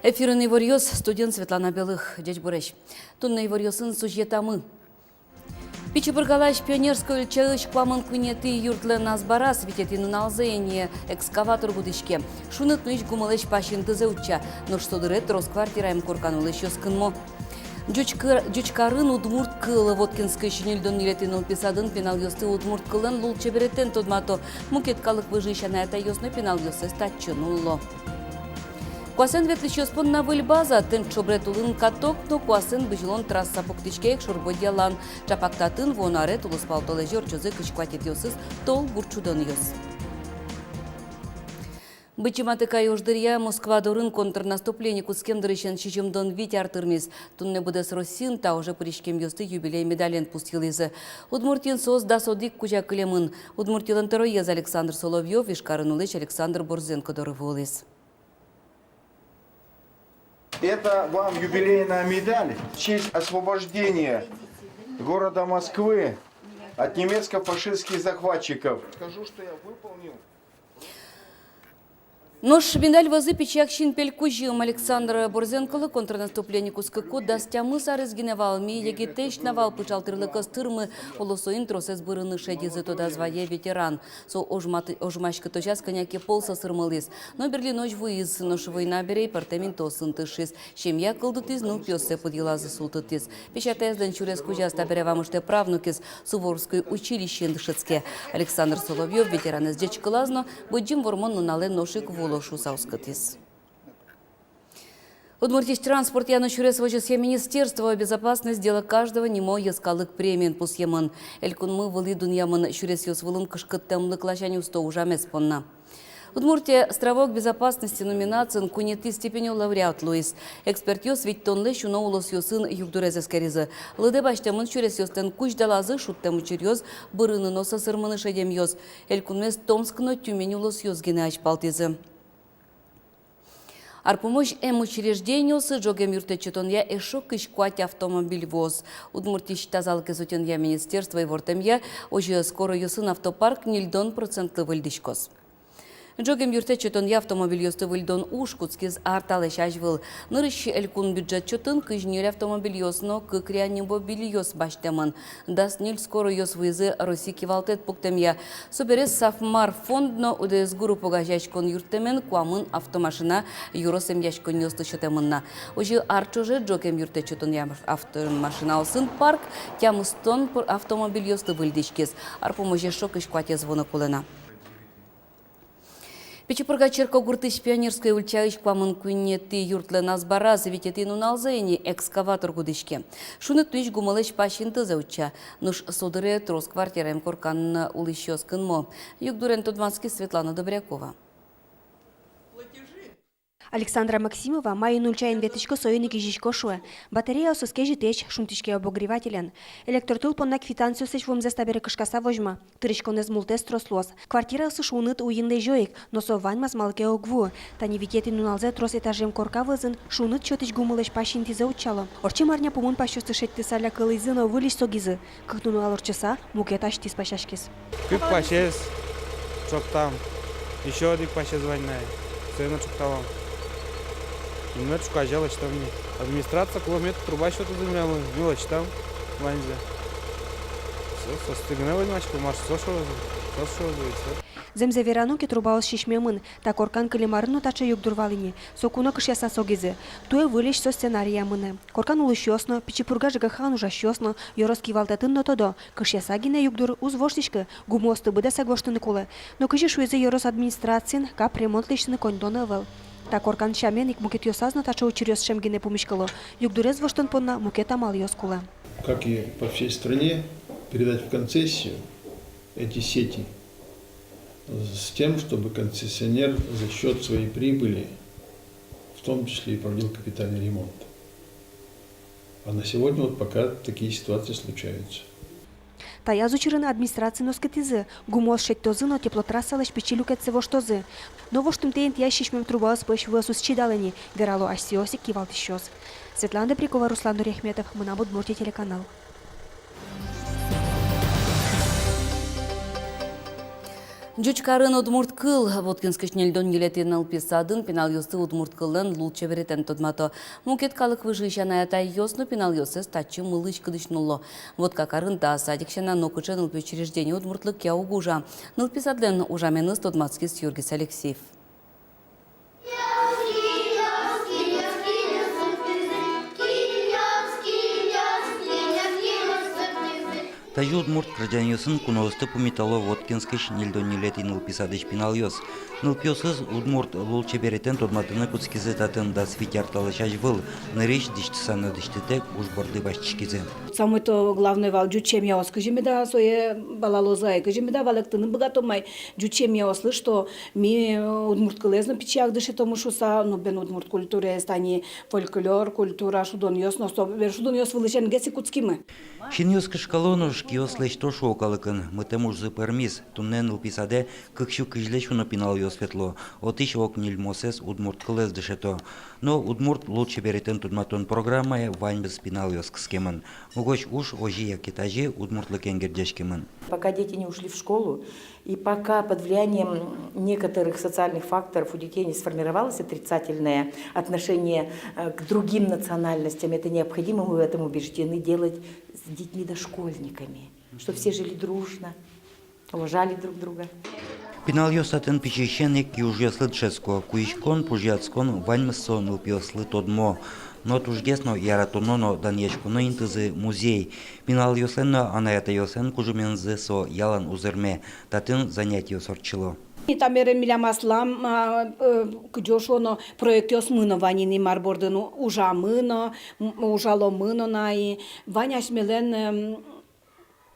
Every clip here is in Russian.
Эфирный варьёс студент Светлана Белых, дядь Бурещ. Тунный варьёсын сужетамы. Пичебургалаш пионерскую чалыш квамын кунеты юртлы назбарас витетину налзение экскаватор будышке. Шунат нуиш гумалыш пашинты зауча, но что дырет росквартираем курканулыш ёскынмо. Жучкарын удмурт кылы Воткинской шинельдон нилетинул писадын пенал ёсты удмурт кылын лул чеберетен тодмато. Мукеткалык выжищана это ёсны пенал ёсы стачынуло. Куасен ветлищёс понна выльбаза, тын чобретулын каток, но куасен быжилон трасса поктичкеек шурбодьялан. Чапактатын вонаре тулыспалтолы жор чозы кычкватит ёсыз тол бурчудан ёс. Бычыматыка ёждырья Москва дурын контрнаступление кускемдырышен шижимдон вить артырмиз. Тунне будес Россин та уже пыришкем ёсты юбилей медален пустилызы. Удмуртин соз да содик кужа кылемын. Удмуртилан тероез Александр Соловьев, Ишкарынулыч Александр Борзенко дорыволыз. Это вам юбилейная медаль в честь освобождения города Москвы от немецко-фашистских захватчиков. Скажу, что я выполнил. Нож медаль возы печак шинпель кужим Александр Борзенколы контрнаступление кускаку дастямы сарыз геневалми, еги тейш навал пычалтырлы костырмы, олосоин тросес бырыны шедизы тода звае ветеран. Со ожмашка точас коняки полса сырмылыз. Но Берлин нож выиз, нож война берей партамент тосын тышыз. Шемья кылдытыз, ну пёсе подъелазы султытыз. Печатезден чурес кужас таберевамыште правнукез Суворовской училище дышецке. Александр Соловьев, ветеран из дечкалазно, буджим вормон нален ношик волошу саускатис. Удмуртич транспорт яна чурес вожесье Министерство безопасности дела каждого немо яскалык премиен пусьеман. Элькунмы вылы дуньяман чурес ёсвылын кышкыттемлык лачани усто ужамес понна. Удмуртия островок безопасности номинациян кунеты степенью лауреат Луис. Эксперт ёс ведь тонлы шуно улос ёсын югдурез эскеризы. Лыды баштамын чурес ёстен куч далазы шуттем учерёз бырыны носа сырмыны шедем ёс. Элькунмес Томскно Тюмень улос ёс гене ачпалтизы. Арпомощь учреждениясы жогем юртечетонья эшо кышкуать автомобиль воз. Удмуртич тазалык изотенья министерства и вортемья ожи скоро ёсын автопарк нильдон процентлы выльдышкос. Жогем юртечетонья автомобиль ёсты выльдон уж куцкиз арталы шажвыл. Нырыщи элькун бюджет чотын кыжнюль автомобиль ёсно кыкрянебо били ёс баштеман. Дас ниль скоро ёс вызы Россики валтет пуктемья. Соберес Сафмар фондно удес гуру погажачкон юртемен куамын автомашина юросем яшкон ёсты шетемынна. Ожи арчоже жогем юртечетонья автомашина осын парк тямыстон автомобиль ёсты выльдышкиз. Арпоможе шокыш квате звона кулена. Печепурга черко гуртыш пионерской ульчаыш квамын кунеты юртлы назбара завитетину налзайни экскаватор гудышке. Шуны туиш гумалыш пашинты зауча. Нуш содыре трос квартираем коркан улыщёс кынмо. Югдурен Тодманский, Светлана Добрякова. Александра Максимова майын ульчайын веточко союники жишко шуэ. Батарея ососке житеч, шумтишке обогревателен. Электротул понна квитанцию сеч вом застабере кышкаса вожма. Тырышкон из мултес трослос. Квартира сыш уныт уйынлей жоек, но со ваньмас малке огву. Тани витети нуналзе трос этажем корка вызын, шуныт чотыч гумылыш пашинти заучало. Орчи марня помун пашёсты шетти саля кылызына вылиш согизы. Как туну алорчаса, мукет аштис пашашкис. Кык пашес, чоктам. Еще один пашес ванная. Сына чоктавам. Немножечко ожалось, что мне. Администрация километр труба что-то замеряла. Мелочь там, ванзе. Все, стыгневый мачку, марш, сошел. Земзе верануки трубаос шишмемын, та коркан кылемарыну тача югдурвалыни. Сокуно кышяса согизе. Туе вылеш со сценария мыны. Коркан улышёсно, пичепурга жыгахан ужащёсно, йороски валтатын но тодо. Кышяса гине югдур узвоштишка, гумосты быда соглаштыны кулы. Но кыжи шуезе йорос администрациян, кап ремонт лишны коньдон эвел. Так коркан шаменик мукет ёсазно тача учерёс шемгине помешкало. Югдурез воштон понна мукет амал ёскула. Как и по всей стране, передать в концессию эти сети с тем, чтобы концессионер за счет своей прибыли, в том числе и проводил капитальный ремонт. А на сегодня вот пока такие ситуации случаются. Тая зучирына администрация носкетизы, гумос шеттозы, но теплотрассалыш печилюкетсе воштозы. Но воштым тейн тя шишмем трубалс пыш высус чидалыни, верало асиосик кивалтищёс. Светлана Добрякова, Руслан Нурехметов, Мынабуд Мурти телеканал. Жучкарын удмурт кыл, Воткинскиш нельдон елетен алписадын пенал йосты удмурт кылын лул чеверетен тодмато. Мукет калык выжищана ята йосну пенал йосы стачы мылыч кыдышнуло. Водка карын да садикшана нокучен учреждение удмуртлык я угужа. Нылписадлен ужаменыз тодмацкис Юргис Алексеев. Тажи удмурт гражданьосын куновысты пумитало Воткинскиш нильдон нилетин нылписадыш пиналйос. Нылпиосыз удмурт лул чеберетен тодматыны куцкизетатын да свитярталышаш был. Нырыш диштисаны диштетек уж борды башчикизе. Самый-то главный вал джучем я оскажи да свое балалозай, кажи да валектыны богатомай джучем я ослыш, что ми удмурт кылезно печак дышит тому шуса, ну бен удмурт культуре стани фольклор, культура шудон йос, но что шудон йос вылышен геси куцкимы. Шиньоска шкалонуш киос лещ тошу окалыкын, мытемуш за пермис, туннен лписаде, кыкшу кыжлешу на пиналйос светло, отиш ок нильмосес удмурт кылез дышето. Но удмурт лучше беретен tudmatun программая ваньбез пиналйос кскемын. Могоч уж ожи якитажи удмуртлык энгердешкемын. Пока дети не ушли в школу, и пока под влиянием некоторых социальных факторов у детей не сформировалось отрицательное отношение к другим национальностям, это необходимо, мы в этом убеждены, делать с детьми дошкольниками, чтобы все жили дружно, уважали друг друга. Пиналйос атын пичещенник южьослы дшеско, куишкон пужьяцкон ваньмысо нылпиослы тодмо. Но тужгесно яратононо даньешкуно интызы музей. Пиналйосленно анаятайосен кужумензы со ялан узерме, татын занятие сорчило. И там милям аслам кудешоно проектиос мыно ванини марбордыну ужамыно, ужаломыно наи, ваняш мелен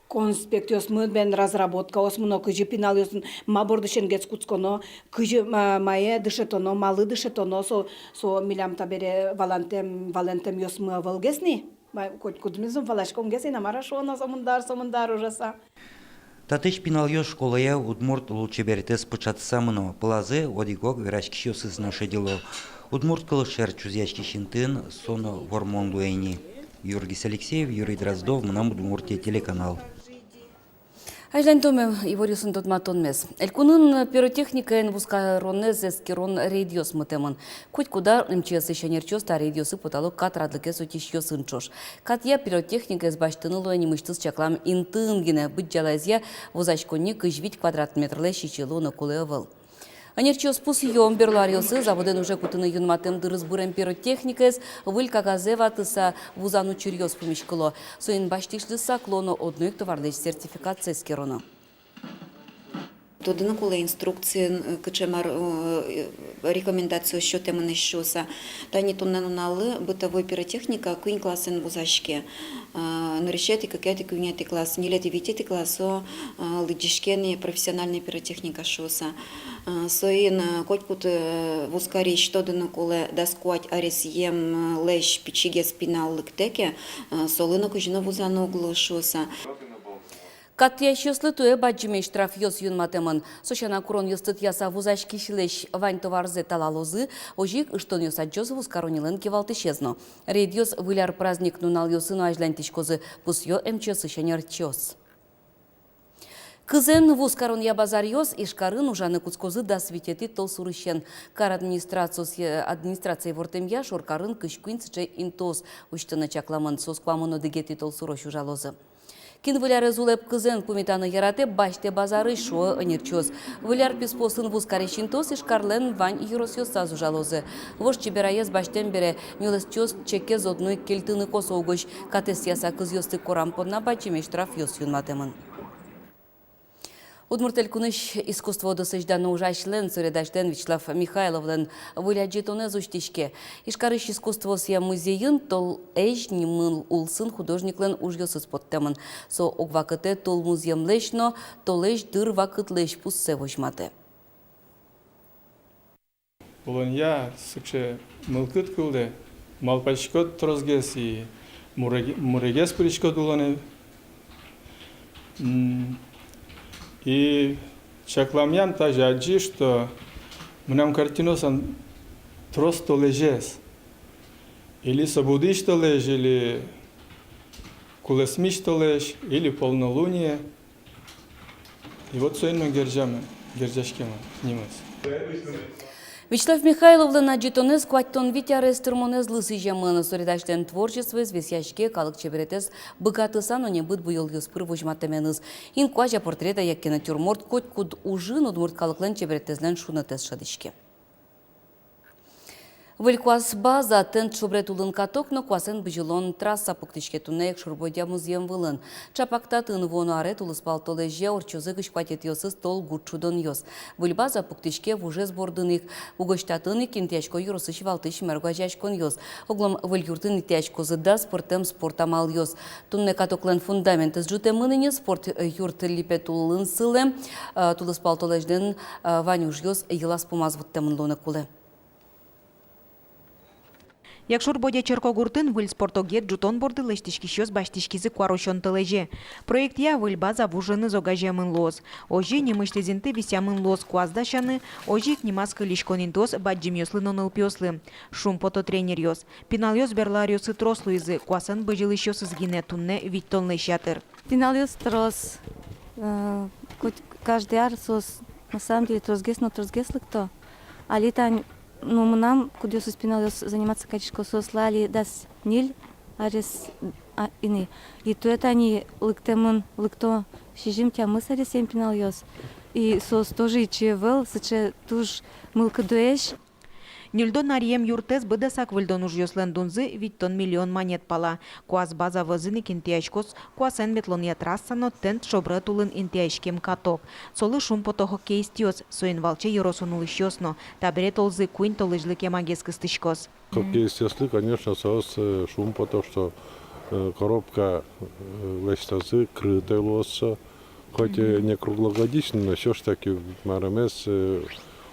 конспектиос мы бен разработка осмуно кыжы пиналйосын мабордышен гец куцконо кыжы мае дышетоно малы дышетоно со милям табере валентем йос мы авалгесни хоть кудмизм фалашком геси намарашоно самундар ужаса. Татыш пиналйос школая удмурт лучебертес пычатсамыно, плазы одигок верашкищосыз нашедило. Удмурт кылышер чузяшки шинтын соно вормондуэни. Юргис Алексеев, Юрий Дроздов, Мнам Удмуртия телеканал. Ажлан томе иворюсын тодматон мес. Элькунын пиротехника эн вускаронез эскерон рейдиос мытемын. Куть куда МЧС ищанерчос та рейдиосы потолок кат радлыке сотищёс инчош. Кат я пиротехника эс баштыныло эни мыштыз чаклам интынгине быть жалайзя возачконне кыжвить квадрат метрле щичило на кулевал. Анерчиос пус йом берлариосы заводен уже кутыны юнматем дырыз бурем пиротехникес вылька газева тыса вузану чурьос помешкало. Соин баштишлыса клоно одной товарлеш сертификация скероно. Тодына кола инструкции кычемар рекомендацию що темы нещоса. Тани тоннануналы бытовой пиротехника куин классен вузашке. Нарещети какая-то куинети класс, не лети витети классо лыдишкени профессиональная пиротехника шоса. Соин котькут вускари что дына кола доскуать арисьем лещ пичиге спинал лыктеке солына кужина вузану углу шоса. Катя щослы туе баджиме штраф йос юнматемын. Сошана курон йостыт яса вузаш кишилеш вань товарзе талалозы, ожик ыштон йоса джозовус коронилен кевалты щезно. Рейд йос выляр праздник нунал йосыну ажлантичкозы, пус йо МЧС ищанерчос. Кызен вуз корон я базар йос ишкарын ужаны куцкозы да светети тол сурыщен. Кар администрации вортемья шоркарын кышкуинцче интос уштыны чакламын сосквамыно дегети тол сурош ужалозы. Кин выляр зулеп кызен пумитаны ярате баште базары шо анерчоз. Выляр писпосын вуз карещинтос ишкарлен вань юрос йоса зужалозы. Вош чебераез баштен бере нюлесчоз чеке зодной кельтыны косоугош катес яса кыз йосты корампонна бачиме штраф йос юнматемын. Удмуртель куныш искусство досыжданы ужашлен сөредачтен Вячеслав Михайловлен выляджетоне зуштишке. Ишкарыш искусство сия музейын тол эш нимыл улсын художниклен ужьосыз подтемын. Со огвакыте тол музеем лешно, тол эш дыр вакыт леш пуссе вожматы. Уланья сыкше мылкыт кылды, малпачкот трозгес и мурегес пыричкот уланы. И чакламьям тажаджи, что мнам картиносан трос то лежес. Или собудиш то леж, или кулесмиш то леж, или полнолуние. И вот соинно герджаме. держачкема немес. Вячеслав Михайловлы на джитонез кваттон витярес термонез лысы жамыны соридаштен творчество звесяшке калык чеберетес богатысан оне быт буйыл юспыр вожматаменыз. Ин кважа портрета якке натюрморт кот куд ужин удмурт калыклен чеберетезлен шунатес шадышке. Выльквас база тент шубрет улын каток, но квасен бжилон трасса пуктышке туннеек шурбодя музеем вылын. Чапакта тын вону арет улыспал толеже орчозы гыш патет йосы стол гудчудон йос. Выльбаза пуктышке вуже сбордынык. Угоштатыны кинтячко юросыш валтыш мергажачкон йос. Оглом выльюртын итячко зыда спортем спортамал йос. Тунне катоклен фундамент жуте мыныне спорт юрт липет улын сыле. Тулыспал толежден ванюж йос йылас помаз вуттемын лоны куле. Якшур бодя черкогуртын выль спортогет джутон борды лештишки щёс баштишкизы кварощон тылеже. Проект я выль база вужыны зогажемын лоз. Ожи немыштезинты висямын лоз куаздашаны, ожи книмаскы лишконин тос баджим ёслы ноныл пёслы. Шум пото тренер ёс. Пинал ёс берлариосы трослуизы, куасан быжил ещё сызгине тунне виттон лещатыр. Пинал ёс трос. Каждый арсос, на самом деле, тросгесно тросгеслык-то. А летань ну, мы нам, куда спинал заниматься качешко сослали дас ниль, арес ины. И то это они лыктемын, лыкто шижим тя мы саре сем пинал ёс. И сос тоже и чевел, сыче туж мылка дуэш. Нильдон арием юртез быдасак выльдон уж ёслен дунзы, виттон миллион монет пала. Куаз база вызыны кинтиячкос, куасен метлон ятрасано тент шобрат улын интиячкем каток. Солы шум пото хоккей стёс, соин валче юросон улыщёсно, табре толзы куин толыжлыке магеск стышкос. Хоккей стёсли, конечно, сос шум пото, что коробка лестазы крытая лоса, хоть не круглогодичный, но все ж таки марамес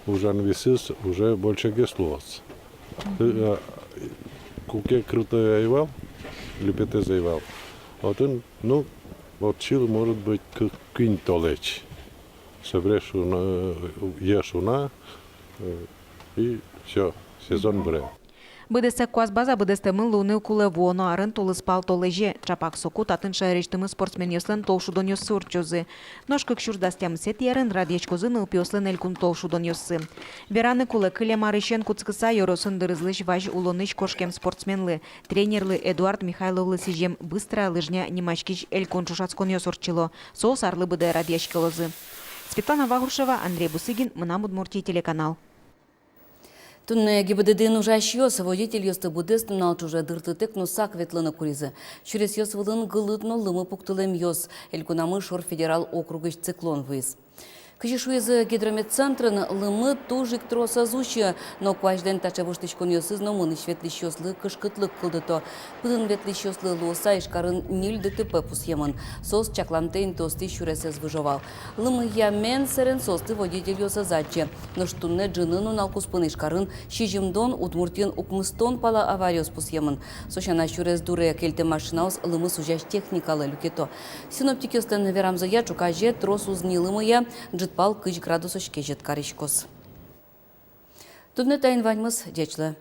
уже висис, уже больше геслос. Куке крутое заевал, лепете заевал. Вот он, ну, вот чил может быть квинтолеч. Собрешь ешуна и все, сезон бре. Быдесек куаз база быдестемын луны куле воно арын толыспал толеже. Чапак соку татын шайрештымы спортсмен ёслен толшудон ёсы урчозы. Ножкык шурдастям сет ярын радиечкозы нылпи ёслен элькун толшудон ёсы. Вераны куле кыле марышен куцкыса ёросын дырызлыш важ улоныш кошкем спортсменлы. Тренерлы Эдуард Михайловлы сижем быстрая лыжня немачкич элькун чушацкон ёсорчило. Сол сарлы быде радиечколозы. Светлана Вагуршева, Андрей Бусыгин, Мына Удмуртия телеканал. Тунне ГИБДД нужащ ёс, водитель ёсты будестым нал чуже дыртытек, но сак ветлана куризы. Через ёс вылын гылытно лымы пуктылем ёс, элькунамы шор федерал округыш циклон выз. Кышишуезы гидрометцентрын лымы тужик троса зуща, но кважден тачавыштычкон ёсыз но мыныш ветлиш ёслы кышкытлык кылдыто. Пыдын ветлиш ёслы лоса ишкарын нил ДТП пусьемын. Сос чаклантейн тосты шуресез выжовал. Лымы ямен серен состы водитель ёса задче. Но штунне джыныну налкуспын ишкарын шижимдон удмуртин укмыстон пала авариос пусьемын. Сошана шурез дуре келте машинаус лымы сужаш техникалы люкето. Синоптик ёстен верамзая чукаже трос узни лымыя пал 3 градусов шкежет каришкос. Тут не тайн ваньмыз дечлы.